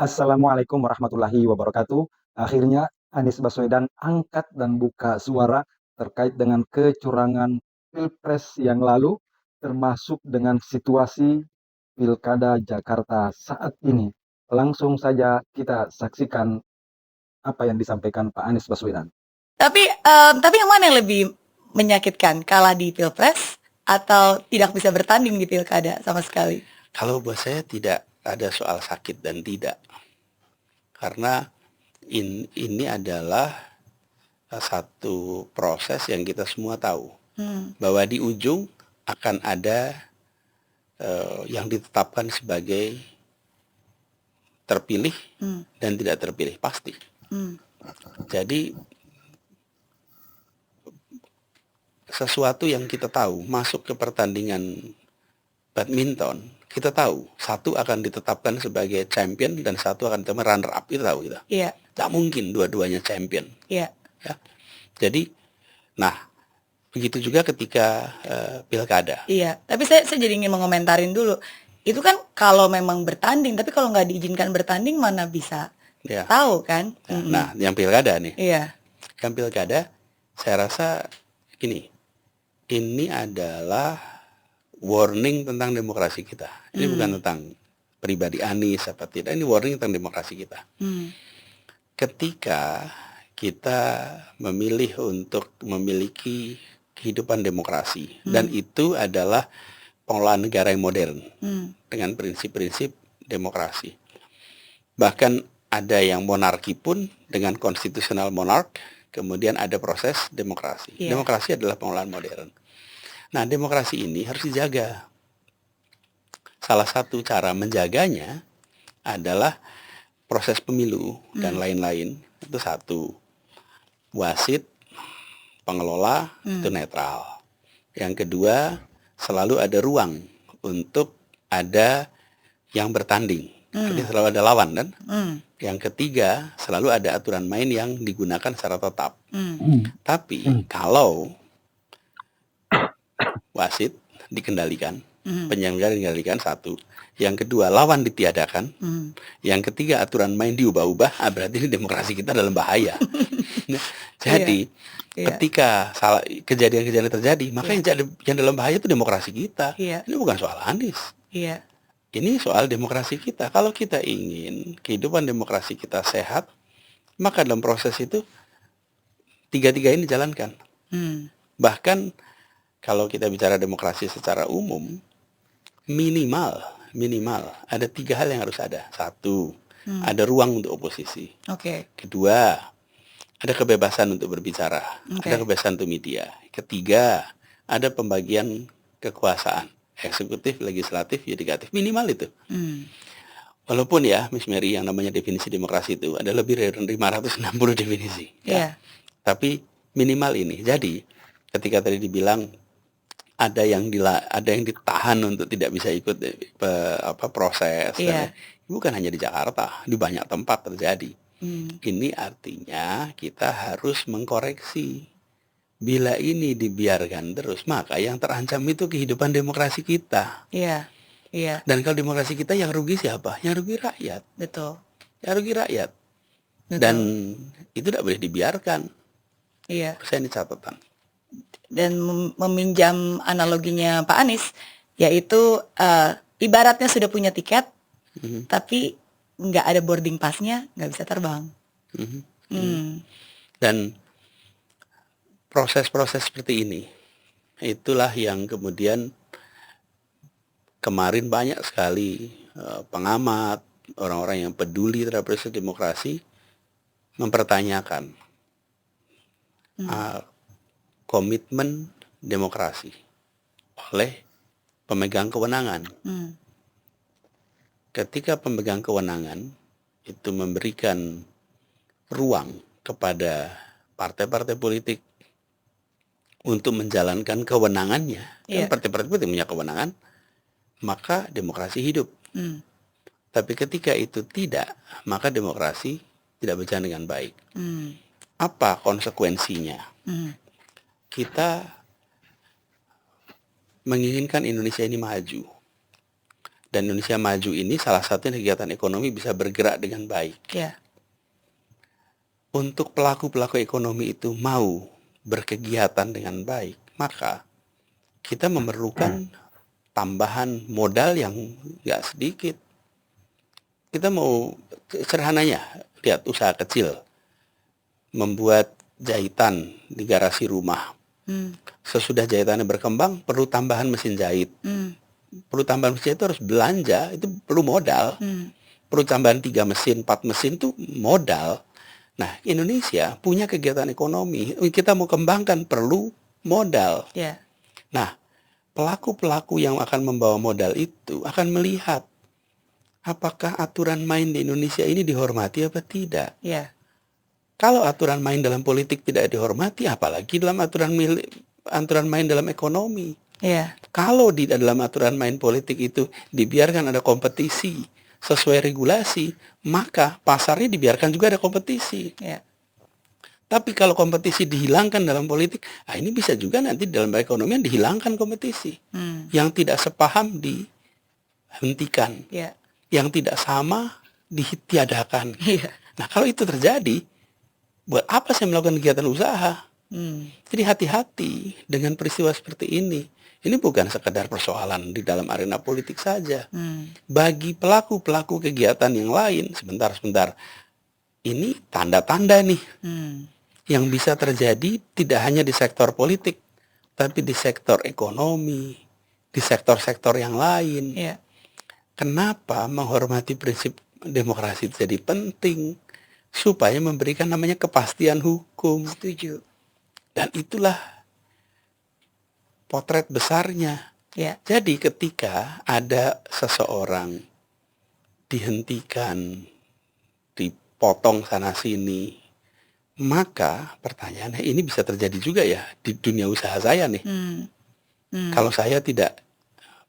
Assalamualaikum warahmatullahi wabarakatuh. Akhirnya Anies Baswedan angkat dan buka suara terkait dengan kecurangan Pilpres yang lalu, termasuk dengan situasi Pilkada Jakarta saat ini. Langsung saja kita saksikan apa yang disampaikan Pak Anies Baswedan. Tapi yang mana yang lebih menyakitkan, kalah di pilpres atau tidak bisa bertanding di pilkada sama sekali? Kalau buat saya tidak ada soal sakit dan tidak, karena ini adalah satu proses yang kita semua tahu bahwa di ujung akan ada yang ditetapkan sebagai terpilih dan tidak terpilih pasti. Jadi sesuatu yang kita tahu masuk ke pertandingan badminton, kita tahu satu akan ditetapkan sebagai champion dan satu akan ditetapkan runner up, itu tahu kita. Iya. Tak mungkin dua-duanya champion. Iya. Ya. Jadi, nah begitu juga ketika pilkada. Iya. Tapi saya jadi ingin mengomentarin dulu. Itu kan kalau memang bertanding, tapi kalau nggak diizinkan bertanding mana bisa Ya. tahu kan? Nah, yang pilkada nih. Iya. Yang pilkada, saya rasa gini, ini adalah warning tentang demokrasi kita. Ini bukan tentang pribadi Anies apa tidak, ini warning tentang demokrasi kita. Ketika kita memilih untuk memiliki kehidupan demokrasi, dan itu adalah pengelolaan negara yang modern dengan prinsip-prinsip demokrasi. Bahkan ada yang monarki pun dengan konstitusional monark, kemudian ada proses demokrasi. Iya. Demokrasi adalah pengelolaan modern. Nah, demokrasi ini harus dijaga. Salah satu cara menjaganya adalah proses pemilu dan lain-lain. Itu satu. Wasit, pengelola itu netral. Yang kedua, selalu ada ruang untuk ada yang bertanding. Jadi selalu ada lawan kan? Yang ketiga, selalu ada aturan main yang digunakan secara tetap. Tapi kalau wasit dikendalikan, penyelenggara dikendalikan, satu. Yang kedua, lawan ditiadakan. Yang ketiga, aturan main diubah-ubah, berarti ini demokrasi kita dalam bahaya. Jadi, ketika kejadian-kejadian terjadi, maka yang dalam bahaya itu demokrasi kita. Ini bukan soal Anies. Ini soal demokrasi kita. Kalau kita ingin kehidupan demokrasi kita sehat, maka dalam proses itu tiga-tiga ini dijalankan. Bahkan kalau kita bicara demokrasi secara umum, minimal ada tiga hal yang harus ada. Satu, ada ruang untuk oposisi. Kedua, ada kebebasan untuk berbicara. Ada kebebasan untuk media. Ketiga, ada pembagian kekuasaan. Eksekutif, legislatif, yudikatif. Minimal itu. Walaupun ya, Miss Mary, yang namanya definisi demokrasi itu ada lebih dari 560 definisi. Ya. Tapi minimal ini. Jadi, ketika tadi dibilang ada yang ditahan untuk tidak bisa ikut proses. Bukan hanya di Jakarta, di banyak tempat terjadi. Ini artinya kita harus mengkoreksi. Bila ini dibiarkan terus, maka yang terancam itu kehidupan demokrasi kita. Dan kalau demokrasi kita yang rugi siapa? Yang rugi rakyat. Betul. Yang rugi rakyat. Dan itu tidak boleh dibiarkan. Saya ini catatan. Dan meminjam analoginya Pak Anies, yaitu ibaratnya sudah punya tiket, tapi nggak ada boarding pass-nya, nggak bisa terbang. Dan proses-proses seperti ini, itulah yang kemudian kemarin banyak sekali pengamat, orang-orang yang peduli terhadap proses demokrasi, mempertanyakan komitmen demokrasi oleh pemegang kewenangan. Ketika pemegang kewenangan itu memberikan ruang kepada partai-partai politik untuk menjalankan kewenangannya, kan partai-partai politik punya kewenangan, maka demokrasi hidup. Tapi ketika itu tidak, maka demokrasi tidak berjalan dengan baik. Apa konsekuensinya? Kita menginginkan Indonesia ini maju. dan Indonesia maju ini salah satunya kegiatan ekonomi bisa bergerak dengan baik. Ya. Untuk pelaku-pelaku ekonomi itu mau berkegiatan dengan baik, maka kita memerlukan tambahan modal yang nggak sedikit. Kita mau sederhananya, lihat usaha kecil, membuat jahitan di garasi rumah. Sesudah jahitannya berkembang, perlu tambahan mesin jahit. Perlu tambahan mesin jahit itu harus belanja, itu perlu modal. Perlu tambahan 3 mesin, 4 mesin itu modal. Nah, Indonesia punya kegiatan ekonomi, kita mau kembangkan perlu modal. Ya. Nah, pelaku-pelaku yang akan membawa modal itu akan melihat apakah aturan main di Indonesia ini dihormati apa tidak. Ya. Kalau aturan main dalam politik tidak dihormati, apalagi dalam aturan main dalam ekonomi. Ya. Kalau di dalam aturan main politik itu dibiarkan ada kompetisi sesuai regulasi, maka pasarnya dibiarkan juga ada kompetisi. Ya. Tapi kalau kompetisi dihilangkan dalam politik, ini bisa juga nanti dalam ekonomi dihilangkan kompetisi. Yang tidak sepaham dihentikan. Ya. Yang tidak sama ditiadakan. Iya. Nah, kalau itu terjadi, buat apa saya melakukan kegiatan usaha? Jadi hati-hati dengan peristiwa seperti ini. Ini bukan sekedar persoalan di dalam arena politik saja. Bagi pelaku-pelaku kegiatan yang lain, sebentar. Ini tanda-tanda nih yang bisa terjadi tidak hanya di sektor politik, tapi di sektor ekonomi, di sektor-sektor yang lain. Ya. Kenapa menghormati prinsip demokrasi itu jadi penting? Supaya memberikan namanya kepastian hukum. Setuju. Dan itulah potret besarnya. Ya. Jadi ketika ada seseorang dihentikan, dipotong sana sini, maka pertanyaannya ini bisa terjadi juga ya di dunia usaha saya nih. Kalau saya tidak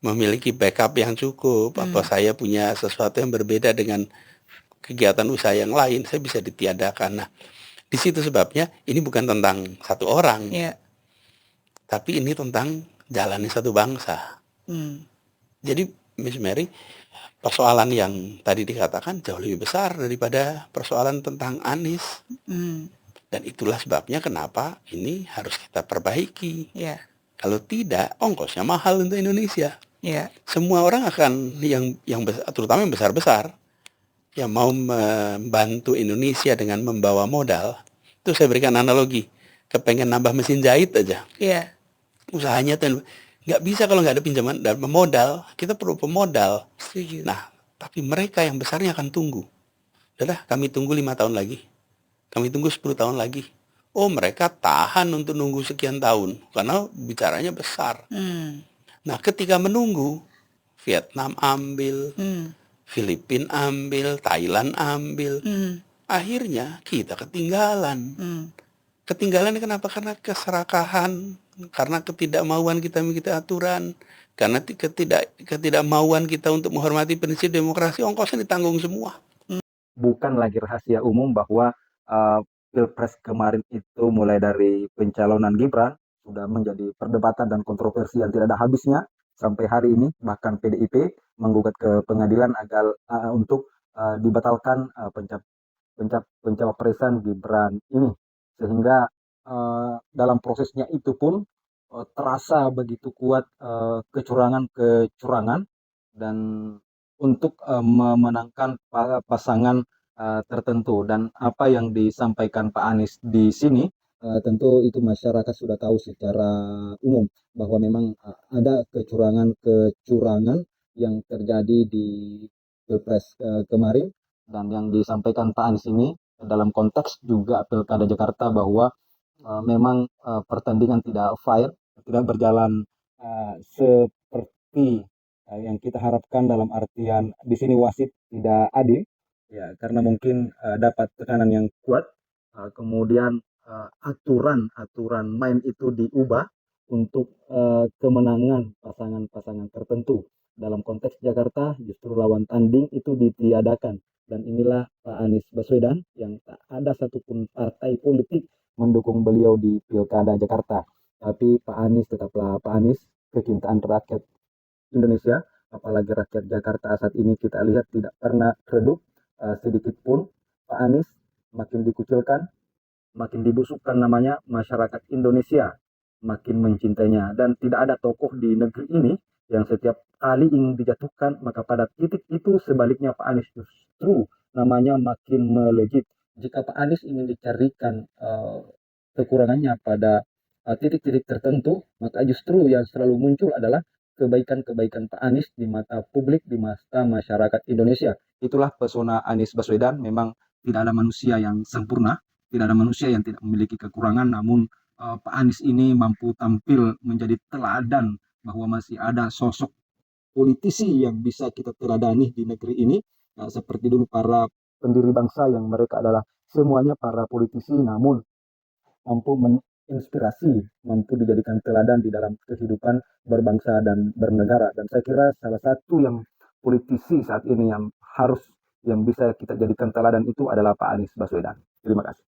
memiliki backup yang cukup, apa saya punya sesuatu yang berbeda dengan kegiatan usaha yang lain, saya bisa ditiadakan. Nah, di situ sebabnya ini bukan tentang satu orang, tapi ini tentang jalannya satu bangsa. Jadi, Miss Mary, persoalan yang tadi dikatakan jauh lebih besar daripada persoalan tentang Anies. Dan itulah sebabnya kenapa ini harus kita perbaiki. Ya. Kalau tidak, ongkosnya mahal untuk Indonesia. Ya. Semua orang akan terutama yang besar-besar yang mau membantu Indonesia dengan membawa modal. Itu saya berikan analogi, kepengen nambah mesin jahit aja. Iya. Usahanya tuh nggak bisa kalau nggak ada pinjaman dan pemodal. Kita perlu pemodal. Setuju. Nah, tapi mereka yang besarnya akan tunggu. Udah, kami tunggu 5 tahun lagi. Kami tunggu 10 tahun lagi. Oh, mereka tahan untuk nunggu sekian tahun karena bicaranya besar. Nah, ketika menunggu, Vietnam ambil, Filipina ambil, Thailand ambil. Akhirnya kita ketinggalan. Ketinggalan kenapa? Karena keserakahan, karena ketidakmauan kita mengikuti aturan, karena ketidakmauan kita untuk menghormati prinsip demokrasi, ongkosnya ditanggung semua. Bukan lagi rahasia umum bahwa Pilpres kemarin itu mulai dari pencalonan Gibran sudah menjadi perdebatan dan kontroversi yang tidak ada habisnya sampai hari ini. Bahkan PDIP menggugat ke pengadilan agar untuk dibatalkan pencapresan Gibran ini, sehingga dalam prosesnya itu pun terasa begitu kuat kecurangan dan untuk memenangkan pasangan tertentu. Dan apa yang disampaikan Pak Anies di sini tentu itu masyarakat sudah tahu secara umum bahwa memang ada kecurangan yang terjadi di Pilpres kemarin. Dan yang disampaikan Pak Anies ini dalam konteks juga Pilkada Jakarta bahwa memang pertandingan tidak fair, tidak berjalan seperti yang kita harapkan, dalam artian di sini wasit tidak adil ya, karena mungkin dapat tekanan yang kuat, kemudian aturan main itu diubah untuk kemenangan pasangan-pasangan tertentu. Dalam konteks Jakarta justru lawan tanding itu ditiadakan, dan inilah Pak Anies Baswedan yang tak ada satupun partai politik mendukung beliau di Pilkada Jakarta. Tapi Pak Anies tetaplah Pak Anies, kecintaan rakyat Indonesia, apalagi rakyat Jakarta saat ini kita lihat tidak pernah redup sedikit pun. Pak Anies makin dikucilkan, makin dibusukkan namanya, masyarakat Indonesia makin mencintainya, dan tidak ada tokoh di negeri ini yang setiap kali ingin dijatuhkan maka pada titik itu sebaliknya Pak Anies justru namanya makin melejit. Jika Pak Anies ingin dicarikan kekurangannya pada titik-titik tertentu, maka justru yang selalu muncul adalah kebaikan-kebaikan Pak Anies di mata publik, di mata masyarakat Indonesia. Itulah pesona Anies Baswedan. Memang tidak ada manusia yang sempurna, tidak ada manusia yang tidak memiliki kekurangan, namun Pak Anies ini mampu tampil menjadi teladan bahwa masih ada sosok politisi yang bisa kita teladani di negeri ini, seperti dulu para pendiri bangsa yang mereka adalah semuanya para politisi, namun mampu menginspirasi, mampu dijadikan teladan di dalam kehidupan berbangsa dan bernegara. Dan saya kira salah satu yang politisi saat ini yang bisa kita jadikan teladan itu adalah Pak Anies Baswedan. Terima kasih.